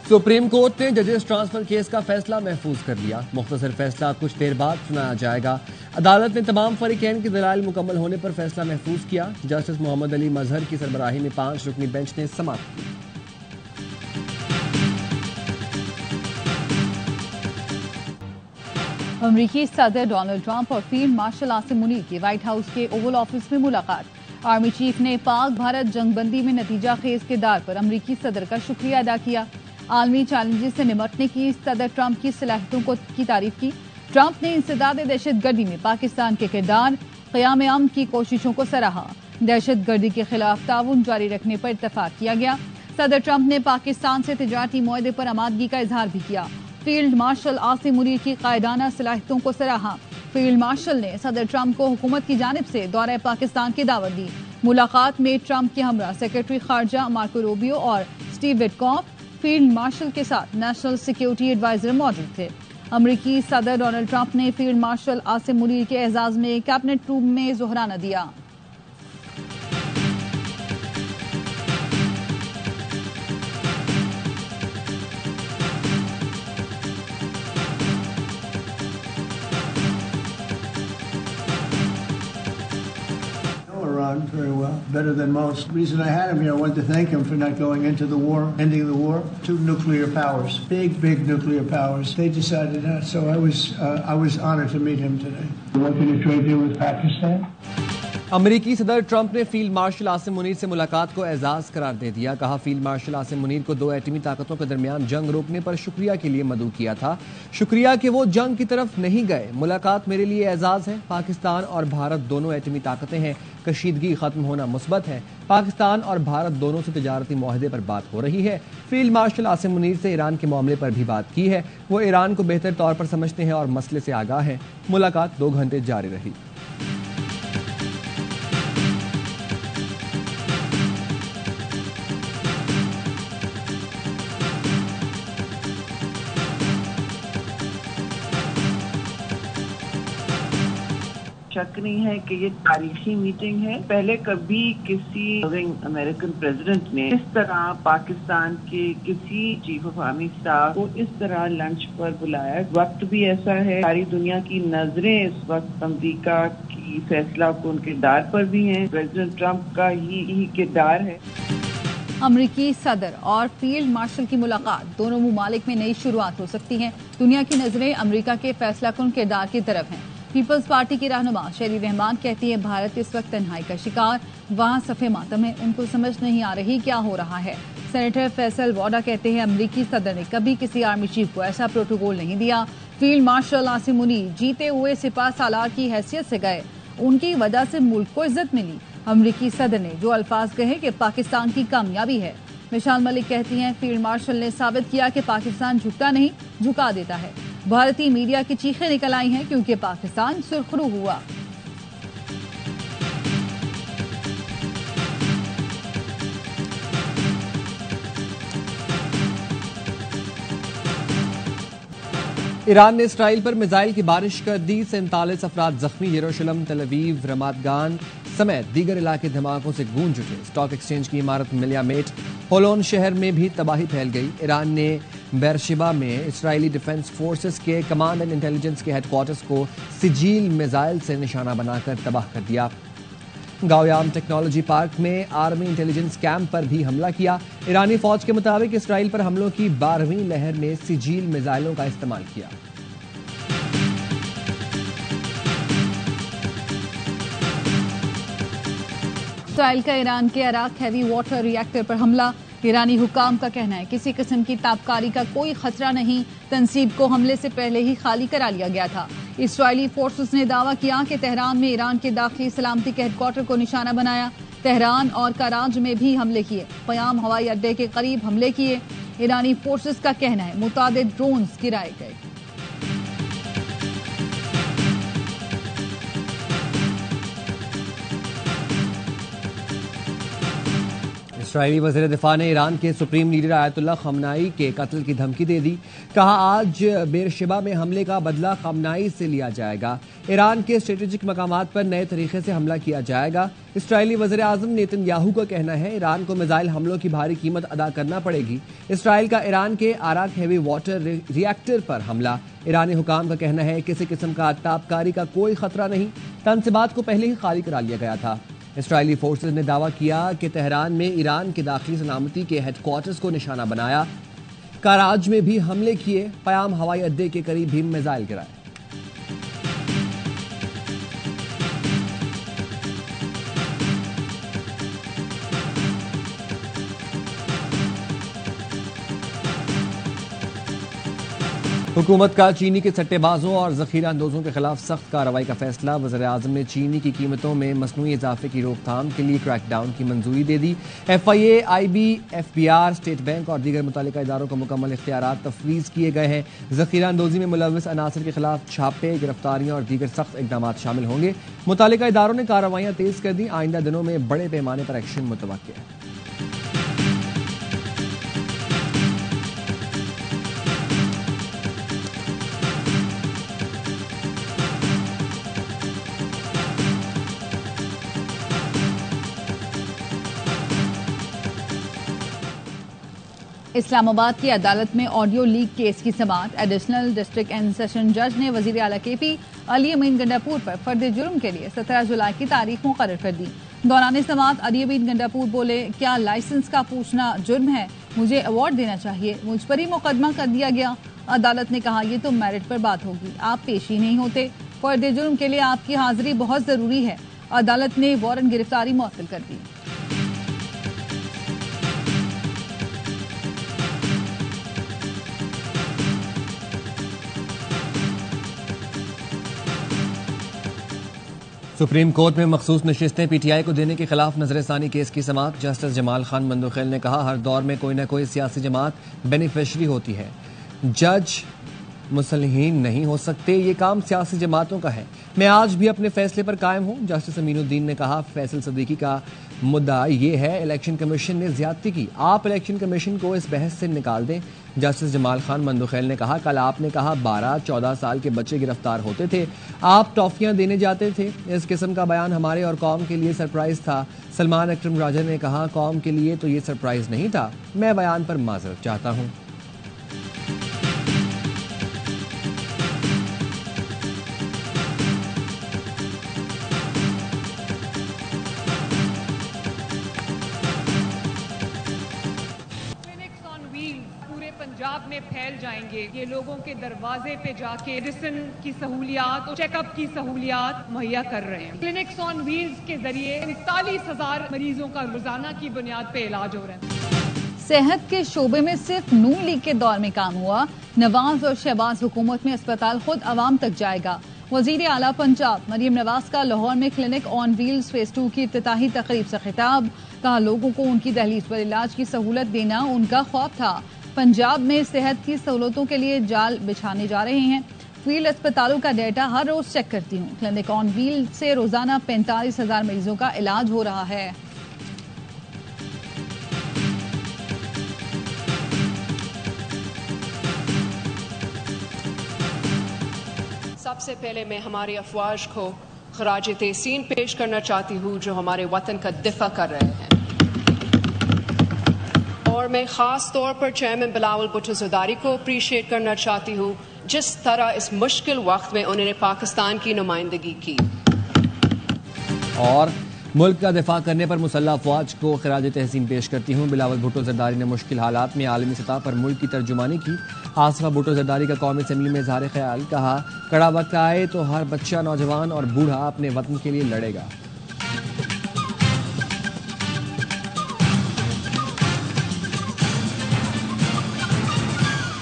Supreme court ने जजेस transfer case का फैसला महफूज कर लिया। मुख्तसर फैसला कुछ देर बाद सुनाया जाएगा। अदालत ने तमाम फरीकैन की दलाइल मुकम्मल होने पर फैसला महफूज किया। जस्टिस मोहम्मद अली मजहर की सरबराही में 5 रुकनी बेंच ने समाप्त की। अमरीकी सदर डोनाल्ड ट्रंप और फील्ड मार्शल आसिम मुनीर की व्हाइट हाउस के ओवल ऑफिस में मुलाकात। आर्मी चीफ ने पाक भारत जंगबंदी में नतीजा खेज किरदार पर अमरीकी सदर का शुक्रिया अदा किया। आलमी चैलेंजेस से निपटने की सदर ट्रंप की सलाहियतों की तारीफ की। ट्रंप ने इंसदाद दहशतगर्दी में पाकिस्तान के किरदार, क़याम अमन की कोशिशों को सराहा। दहशतगर्दी के खिलाफ ताउन जारी रखने पर इत्तफाक किया गया। सदर ट्रंप ने पाकिस्तान से तिजारती मुआहदे पर आमादगी का इजहार भी किया। फील्ड मार्शल आसिम मुनीर की कायदाना सलाहियतों को सराहा। फील्ड मार्शल ने सदर ट्रंप को हुकूमत की जानिब से दौरे पाकिस्तान की दावत दी। मुलाकात में ट्रंप के हमरा सेक्रेटरी खारजा मार्को रूबियो और स्टीव विटकॉफ फील्ड मार्शल के साथ नेशनल सिक्योरिटी एडवाइजर मौजूद थे। अमरीकी सदर डोनाल्ड ट्रंप ने फील्ड मार्शल आसिम मुनीर के एजाज में कैबिनेट रूम में जोहराना दिया। Very well, better than most. The reason I had him here, I wanted to thank him for not going into the war, ending the war. 2 nuclear powers, big nuclear powers. They decided that, so I was honored to meet him today. What can you trade deal with Pakistan? अमरीकी सदर Trump ने field marshal Asim Munir से मुलाकात को एजाज करार दे दिया। कहा, field marshal Asim Munir को 2 एटमी ताकतों के दरमियान जंग रोकने पर शुक्रिया के लिए मदऊ किया था। शुक्रिया कि वो जंग की तरफ नहीं गए। मुलाकात मेरे लिए एजाज है। पाकिस्तान और भारत दोनों एटमी ताकतें हैं। कशीदगी खत्म होना मुस्बत है। पाकिस्तान और भारत दोनों से तिजारती मुआहदे पर बात हो रही है। फील्ड मार्शल आसिम मुनीर से ईरान के मामले पर भी बात की है। वो ईरान को बेहतर तौर पर समझते हैं और मसले से आगाह हैं। मुलाकात 2 घंटे जारी रही। शक नहीं है कि ये तारीखी मीटिंग है। पहले कभी किसी अमेरिकन प्रेसिडेंट ने इस तरह पाकिस्तान के किसी चीफ ऑफ आर्मी स्टाफ को इस तरह लंच पर बुलाया। वक्त भी ऐसा है, सारी दुनिया की नजरें इस वक्त अमेरिका की फैसला को उनके किरदार पर भी हैं। प्रेसिडेंट ट्रंप का ही किरदार है। अमरीकी सदर और फील्ड मार्शल की मुलाकात दोनों मुमालिक में नई शुरुआत हो सकती है। दुनिया की नजरें अमेरिका के फैसला कुन किरदार की तरफ हैं। पीपल्स पार्टी की रहनुमा शेरी रहमान कहती है, भारत इस वक्त तन्हाई का शिकार, वहाँ सफ़े मातम है, उनको समझ नहीं आ रही क्या हो रहा है। सेनेटर फैसल वोडा कहते हैं, अमरीकी सदर ने कभी किसी आर्मी चीफ को ऐसा प्रोटोकॉल नहीं दिया। फील्ड मार्शल आसिम मुनीर जीते हुए सिपाह सालार की हैसियत से गए, उनकी वजह से मुल्क को इज्जत मिली। अमरीकी सदर ने जो अल्फाज कहे कि पाकिस्तान की कामयाबी है। मिशाल मलिक कहती हैं, फील्ड मार्शल ने साबित किया कि पाकिस्तान झुकता नहीं, झुका देता है। भारतीय मीडिया की चीखें निकल आई हैं क्योंकि पाकिस्तान सुरखरू हुआ। ईरान ने इसराइल पर मिसाइल की बारिश कर दी। 47 अफराद जख्मी। यरूशलेम, तेल अवीव, रमात गान समेत दीगर इलाके धमाकों से गूंज उठे। स्टॉक एक्सचेंज की इमारत मिलियामेट होलोन शहर में भी तबाही फैल गई। ईरान ने बेरशिबा में इसराइली डिफेंस फोर्सेस के कमांड एंड इंटेलिजेंस के हेडक्वार्टर्स को सिजील मिसाइल से निशाना बनाकर तबाह कर दिया। गाओयाम टेक्नोलॉजी पार्क में आर्मी इंटेलिजेंस कैंप पर भी हमला किया। ईरानी फौज के मुताबिक इसराइल पर हमलों की 12वीं लहर ने सिजील मिसाइलों का इस्तेमाल किया। इसराइल का ईरान के अराक हैवी वाटर रिएक्टर पर हमला। ईरानी हुकाम का कहना है, किसी किस्म की ताबकारी का कोई खतरा नहीं। तंसीब को हमले से पहले ही खाली करा लिया गया था। इसराइली फोर्सेस ने दावा किया कि तेहरान में ईरान के दाखिली सलामती के हेडक्वार्टर को निशाना बनाया। तेहरान और कराज में भी हमले किए। क़याम हवाई अड्डे के करीब हमले किए। ईरानी फोर्सेस का कहना है, मुतादिद ड्रोन्स गिराए गए। इसराइली वज़ीर दिफा ने ईरान के सुप्रीम लीडर आयतुल्लाह खमनाई के कत्ल की धमकी दे दी। कहा, आज बेरशेबा में हमले का बदला खमनाई से लिया जाएगा। ईरान के स्ट्रेटेजिक मकामात पर नए तरीके से हमला किया जाएगा। इसराइली वज़ीर आज़म नेतन्याहू का कहना है, ईरान को मिसाइल हमलों की भारी कीमत अदा करना पड़ेगी। इसराइल का ईरान के आराक हैवी वाटर रिएक्टर पर हमला। ईरानी हुकाम का कहना है, किसी किस्म का ताबकारी का कोई खतरा नहीं। तनसीबात को पहले ही खाली करा लिया गया था। इसराइली फोर्सेज ने दावा किया कि तेहरान में ईरान के दाखिली सलामती के हेडक्वार्टर्स को निशाना बनाया। कराज में भी हमले किए। पयाम हवाई अड्डे के करीब भी मिसाइल गिराए। हुकूमत का चीनी के सट्टेबाजों और जखीरा अंदोजों के खिलाफ सख्त कार्रवाई का फैसला। वज़ीर आज़म ने चीनी की कीमतों में मसनूई इजाफे की रोकथाम के लिए क्रैकडाउन की मंजूरी दे दी। FIA, IB, FBR, state bank और दीगर मुतल्लिका इदारों को मुकम्मल इख्तियारात तफवीज़ किए गए हैं। जखीरा अंदोजी में मुलव्वस अनासर के खिलाफ छापे, गिरफ्तारियां और दीगर सख्त इकदाम शामिल होंगे। मुतल्लिका इदारों ने कार्रवाइयां तेज कर दी। आइंदा दिनों में बड़े पैमाने पर एक्शन मुतवक्किल है। इस्लामाबाद की अदालत में ऑडियो लीक केस की समाअत। एडिशनल डिस्ट्रिक्ट एंड सेशन जज ने वजीर आला KP अली अमीन गंडापुर पर फर्द जुर्म के लिए 17 जुलाई की तारीख मुकर्रर कर दी। दौरान समाअत अली अमीन गंडापुर बोले, क्या लाइसेंस का पूछना जुर्म है? मुझे अवार्ड देना चाहिए, मुझ पर ही मुकदमा कर दिया गया। अदालत ने कहा, ये तो मेरिट पर बात होगी, आप पेश ही नहीं होते। फर्द जुर्म के लिए आपकी हाजिरी बहुत जरूरी है। अदालत ने वारंट गिरफ्तारी मुअत्तल कर दी। सुप्रीम कोर्ट में मखसूस नशिस्तें PTI को देने के खिलाफ नजरसानी केस की समाअत। जस्टिस जमाल खान मंदोखेल ने कहा, हर दौर में कोई न कोई सियासी जमात बेनिफिशरी होती है। जज मुसलहीन नहीं हो सकते, ये काम सियासी जमातों का है। मैं आज भी अपने फैसले पर कायम हूं। जस्टिस अमीनुद्दीन ने कहा, फैसल सदीकी का मुद्दा ये है, इलेक्शन कमीशन ने ज्यादती की, आप इलेक्शन कमीशन को इस बहस से निकाल दें। जस्टिस जमाल खान मंदोखेल ने कहा, कल आपने कहा 12-14 साल के बच्चे गिरफ्तार होते थे, आप टॉफियां देने जाते थे। इस किस्म का बयान हमारे और कौम के लिए सरप्राइज था। सलमान अकरम राजा ने कहा, कौम के लिए तो ये सरप्राइज नहीं था। मैं बयान पर माजरत चाहता हूं। पंजाब में फैल जाएंगे। ये लोगों के दरवाजे पे जाके मेडिसिन की सहूलियात और चेकअप की सहूलियात मुहैया कर रहे हैं। क्लिनिक्स ऑन व्हील्स के जरिए 39,000 मरीजों का रोजाना की बुनियाद पे इलाज हो रहा है। सेहत के शोबे में सिर्फ नून लीग के दौर में काम हुआ। नवाज और शहबाज हुकूमत में अस्पताल खुद आवाम तक जाएगा। वजीर आला पंजाब मरियम नवाज का लाहौर में क्लिनिक ऑन व्हील्स फेज 2 की इफ्तिताही तकरीब से खिताब। कहा, लोगों को उनकी दहलीज पर इलाज की सहूलत देना उनका ख्वाब था। पंजाब में सेहत की सहूलतों के लिए जाल बिछाने जा रहे हैं। फील्ड अस्पतालों का डेटा हर रोज चेक करती हूँ। क्लिनिक ऑन व्हील से रोजाना 45,000 मरीजों का इलाज हो रहा है। सबसे पहले मैं हमारे अफवाज को खराज तहसीन पेश करना चाहती हूँ जो हमारे वतन का दिफा कर रहे हैं। और मैं खास तौर पर चेयरमैन बिलावल भुट्टो ज़रदारी को अप्रिशिएट करना चाहती हूँ जिस तरह इस मुश्किल वक्त में उन्होंने पाकिस्तान की नुमाइंदगी की और मुल्क का दिफा करने पर मुसल्लह अफवाज को खराज तहसीन पेश करती हूँ। बिलावल भुट्टो ज़रदारी ने मुश्किल हालात में आलमी सतह पर मुल्क की तर्जुमानी की। आसफा भुट्टो ज़रदारी का कौमी असम्बली में इजहार ख्याल। कहा, कड़ा वक्त आए तो हर बच्चा, नौजवान और बूढ़ा अपने वतन के लिए लड़ेगा।